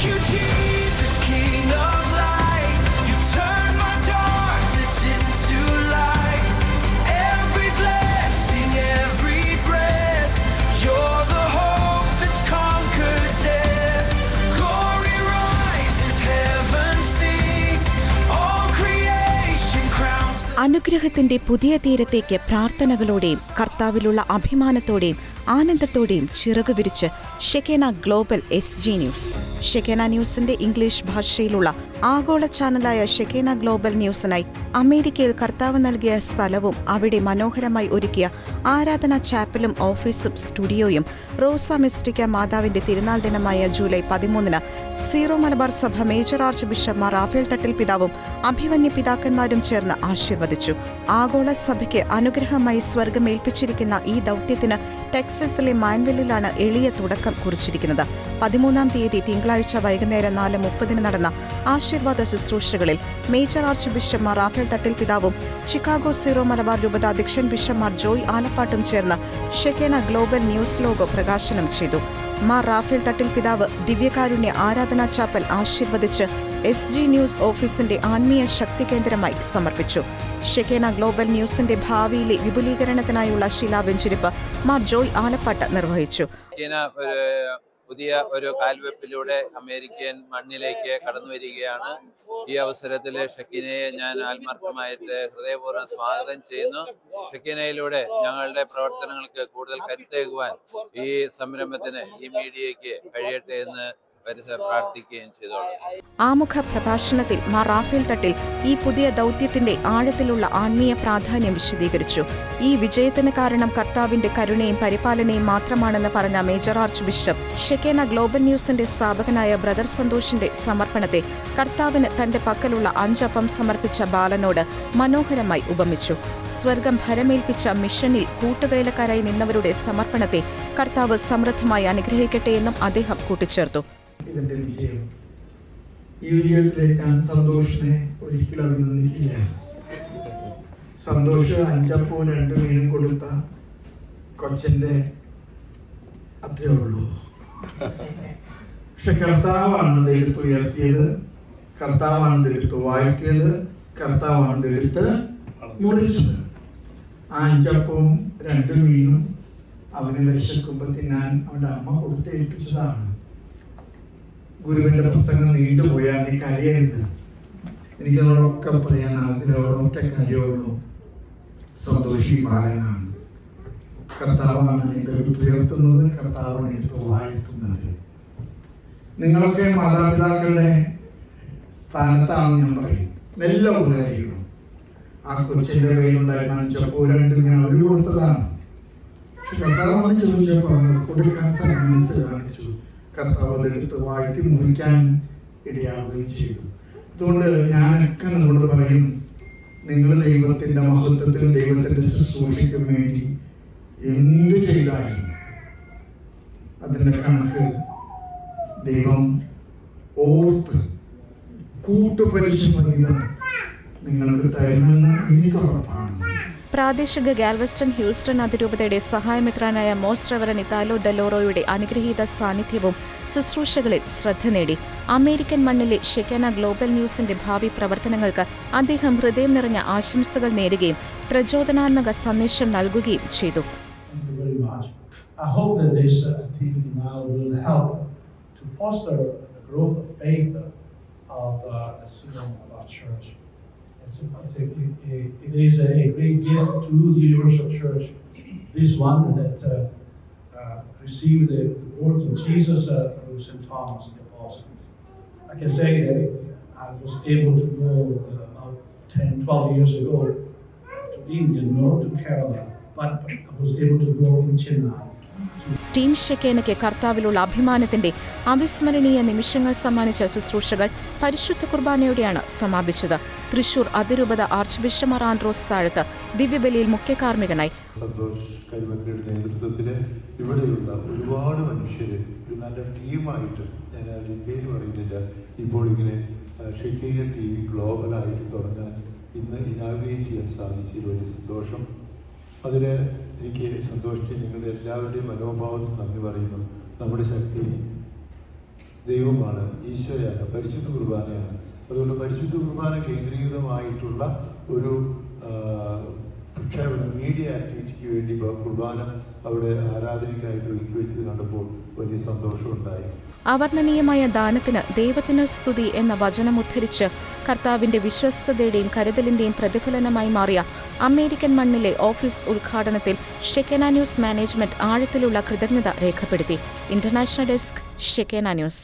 you, Jesus, King of light. You turn my darkness into life. Every blessing, every breath, you're the hope that's conquered death. Glory rises, heaven sings, all creation crowns. അനുഗ്രഹത്തിന്റെ പുതിയ തീരത്തേക്ക് പ്രാർത്ഥനകളോടെയും കർത്താവിലുള്ള അഭിമാനത്തോടെയും ആനന്ദത്തോടെയും ചിറകു വിരിച്ച് ഷെക്കേന global SG news. ഷെക്കേന ന്യൂസിന്റെ English ഭാഷയിലുള്ള ആഗോള ചാനലായ ഷെക്കേന global ന്യൂസിനായി അമേരിക്കയിൽ കർത്താവ് നൽകിയ സ്ഥലവും അവിടെ മനോഹരമായി ഒരുക്കിയ ആരാധനാ ചാപ്പലും ഓഫീസും സ്റ്റുഡിയോയും റോസ മിസ്റ്റിക്ക മാതാവിന്റെ തിരുനാൾ ദിനമായ ജൂലൈ 13 സീറോ മലബാർ സഭ major archbishop Mar Raphael Thattil പിതാവും അഭിവന്യ പിതാക്കന്മാരും ചേർന്ന് ആശീർവദിച്ചു. ആഗോള സഭയ്ക്ക് അനുഗ്രഹമായി സ്വർഗമേൽപ്പിച്ചിരിക്കുന്ന ഈ ദൗത്യത്തിന് ടെക്സസിലെ മാൻവെല്ലിലാണ് എളിയ തുടക്കം കുറിച്ചിരിക്കുന്നത്. 13-ാം തീയതി തിങ്കളാഴ്ച വൈകുന്നേരം 4:30 നടന്ന ആശീർവാദ ശുശ്രൂഷകളിൽ major archbishop Mar Raphael Thattil പിതാവും ചിക്കാഗോ സീറോ മലബാർ രൂപത അധ്യക്ഷൻ ബിഷപ്പ് മാർ ജോയ് ആലപ്പാട്ടും ചേർന്ന് ഷെക്കേന ഗ്ലോബൽ ന്യൂസ് ലോഗോ പ്രകാശനം ചെയ്തു. മാർ റാഫേൽ തട്ടിൽ പിതാവ് ദിവ്യകാരുണ്യ ആരാധനാ ചാപ്പൽ ആശീർവദിച്ച് SG ന്യൂസ് ഓഫീസിന്റെ ആത്മീയ ശക്തി കേന്ദ്രമായി സമർപ്പിച്ചു. ഷെക്കേന ഗ്ലോബൽ ന്യൂസിന്റെ ഭാവിയിലെ വിപുലീകരണത്തിനായുള്ള ശിലാവെഞ്ചരിപ്പ് മാർ ജോയ് ആലപ്പാട്ട് നിർവഹിച്ചു. പുതിയ ഒരു കാൽവെപ്പിലൂടെ അമേരിക്കൻ മണ്ണിലേക്ക് കടന്നു വരികയാണ്. ഈ അവസരത്തിൽ ഷെക്കീനയെ ഞാൻ ആത്മാർത്ഥമായിട്ട് ഹൃദയപൂർവ്വം സ്വാഗതം ചെയ്യുന്നു. ഷെക്കീനയിലൂടെ ഞങ്ങളുടെ പ്രവർത്തനങ്ങൾക്ക് കൂടുതൽ കരുത്തേകുവാൻ ഈ സംരംഭത്തിന്, ഈ മീഡിയയ്ക്ക് കഴിയട്ടെ എന്ന് പ്രാർത്ഥിക്കുകയും ചെയ്തോളാം. ആമുഖ പ്രഭാഷണത്തിൽ മാർ റാഫേൽ തട്ടിൽ ഈ പുതിയ ദൗത്യത്തിന്റെ ആഴത്തിലുള്ള ആത്മീയ പ്രാധാന്യം വിശദീകരിച്ചു. ഈ വിജയത്തിന് കാരണം കർത്താവിന്റെ കരുണയും പരിപാലനയും മാത്രമാണെന്ന് പറഞ്ഞ മേജർ ആർച്ച് ബിഷപ്പ് ഷെക്കേന ഗ്ലോബൽ ന്യൂസിന്റെ സ്ഥാപകനായ ബ്രദർ സന്തോഷിന്റെ സമർപ്പണത്തെ കർത്താവിന് തന്റെ പക്കലുള്ള 5 അപ്പം സമർപ്പിച്ച ബാലനോട് മനോഹരമായി ഉപമിച്ചു. സ്വർഗം ഭരമേൽപ്പിച്ച മിഷനിൽ കൂട്ടുവേലക്കാരായി നിന്നവരുടെ സമർപ്പണത്തെ കർത്താവ് സമൃദ്ധമായി അനുഗ്രഹിക്കട്ടെ എന്നും അദ്ദേഹം കൂട്ടിച്ചേർത്തു. ഇതിന്റെ വിജയം ഈ വിജയത്തിലേക്ക് ഞാൻ സന്തോഷിനെ ഒരിക്കലും അഭിനന്ദിക്കില്ല. സന്തോഷം 5 അപ്പവും 2 മീനും കൊടുത്ത കൊച്ചിന്റെ അത്രേ ഉള്ളൂ. പക്ഷെ കർത്താവാണ് ദൈവത്തെ ഉയർത്തിയത്, കർത്താവാണ് ദൈവത്തെ വാഴ്ത്തിയത്, കർത്താവാണ് ദൈവത്തെ മുറിച്ചത്. ആ 5 അപ്പവും 2 മീനും അവന് വിശക്കുമ്പോൾ തിന്നാൻ അവന്റെ അമ്മ കൊടുത്തേൽപ്പിച്ചതാണ്. ഗുരുവിന്റെ പ്രസംഗം നീണ്ടുപോയാൽ നീ കരയരുത്. എനിക്ക് നിങ്ങളൊക്കെ പറയാൻ ആഗ്രഹമുള്ള ഒറ്റ കാര്യമുള്ളൂ, സന്തോഷി ബാലനാണ്. കർത്താവാണ് എടുത്ത് ഉയർത്തുന്നത്, കർത്താവാണ് എടുത്ത് വാഴ്ത്തുന്നത്. നിങ്ങളൊക്കെ മാതാപിതാക്കളുടെ സ്ഥാനത്താണെന്ന് ഞാൻ പറയും. എല്ലാ ഉപകാരികളും ആ കൊച്ചിന്റെ കയ്യിലുണ്ടായിരുന്ന 5 അപ്പവും 2 ഞാൻ അവർ കൊടുത്തതാണ്. പക്ഷെ കർത്താവാണ് ചോദിച്ചപ്പോൾ കൊടുക്കാൻ മനസ്സ് കാണിച്ചു. കർത്താവ് അതെടുത്ത് വാഴ്ത്തി മുറിക്കാൻ ഇടയാവുകയും ചെയ്തു. അതുകൊണ്ട് ഞാനൊക്കെ നിങ്ങളോട് പറയും, നിങ്ങൾ ദൈവത്തിന്റെ മഹത്വത്തിലും ദൈവത്തിന്റെ ശുശ്രൂഷയ്ക്കും വേണ്ടി എന്ത് ചെയ്താലും അതിന്റെ കണക്ക് ദൈവം ഓർത്ത് കൂട്ടുപരിശോധന നിങ്ങൾക്ക് തരുമെന്ന് എനിക്ക് ഉറപ്പാണ്. പ്രാദേശിക ഗാൽവെസ്റ്റൺ ഹ്യൂസ്റ്റൺ അതിരൂപതയുടെ സഹായമിത്രാനായ മോസ്റ്റ് റെവറൻ ഇതാലോ ഡെലോറോയുടെ അനുഗ്രഹീത സാന്നിധ്യവും ശുശ്രൂഷകളിൽ ശ്രദ്ധ നേടി. അമേരിക്കൻ മണ്ണിലെ ഷെക്കേന ഗ്ലോബൽ ന്യൂസിന്റെ ഭാവി പ്രവർത്തനങ്ങൾക്ക് അദ്ദേഹം ഹൃദയം നിറഞ്ഞ ആശംസകൾ നേരുകയും പ്രചോദനാത്മക സന്ദേശം നൽകുകയും ചെയ്തു. It is a great gift to the Universal Church, this one that received the words of Jesus through St. Thomas the Apostle. I can say that I was able to go about 10-12 years ago to India, not to Kerala, but I was able to go in Chennai. Team ഷെക്കേനയ്ക്ക് കർത്താവിലുള്ള അഭിമാനത്തിന്റെ അവിസ്മരണീയ നിമിഷങ്ങൾ സമ്മാനിച്ച ശുശ്രൂഷകൾ പരിശുദ്ധ കുർബാനയോടെയാണ് സമാപിച്ചത്. തൃശൂർ അതിരൂപത arch bishop Mar Andros താഴത്ത് ദിവ്യബലിയിൽ മുഖ്യ കാർമ്മികനായി. സന്തോഷ് കൈമക്കളുടെ നേതൃത്വത്തിൽ ഇവിടെയുള്ള ഒരുപാട് മനുഷ്യര് ഒരു നല്ല ടീമായിട്ട്, ഞാൻ അതിൻ്റെ പേര് പറയുന്നില്ല, ഇപ്പോൾ ഇങ്ങനെ ഷെക്കേന TV ഗ്ലോബലായിട്ട് തുടങ്ങാൻ ഇന്ന് ഇനാഗ്രേറ്റ് ചെയ്യാൻ സാധിച്ചതിൽ വലിയ സന്തോഷം. അതിന് എനിക്ക് സന്തോഷിച്ച് നിങ്ങളുടെ എല്ലാവരുടെയും മനോഭാവത്തിൽ നന്ദി പറയുന്നു. നമ്മുടെ ശക്തി ദൈവമാണ്, ഈശോയാണ്, പരിശുദ്ധ കുർബാനയാണ്. അതുകൊണ്ട് പരിശുദ്ധ കുർബാന കേന്ദ്രീകൃതമായിട്ടുള്ള ഒരു പ്രക്ഷേപണം, മീഡിയ ആക്ടിവിറ്റിക്ക് വേണ്ടി കുർബാന അവിടെ ആരാധനയ്ക്കായിട്ട് ഒരുക്കി വെച്ചത് കണ്ടപ്പോൾ വലിയ സന്തോഷമുണ്ടായി. അവർണ്ണനീയമായ ദാനത്തിന് ദൈവത്തിന് സ്തുതി എന്ന വചനം ഉദ്ധരിച്ച് കർത്താവിന്റെ വിശ്വസ്തതയുടെയും കരുതലിന്റെയും പ്രതിഫലനമായി മാറിയ അമേരിക്കൻ മണ്ണിലെ ഓഫീസ് ഉദ്ഘാടനത്തിൽ ഷെക്കേന ന്യൂസ് മാനേജ്മെന്റ് ആഴത്തിലുള്ള കൃതജ്ഞത രേഖപ്പെടുത്തി. International desk, Shekinah news.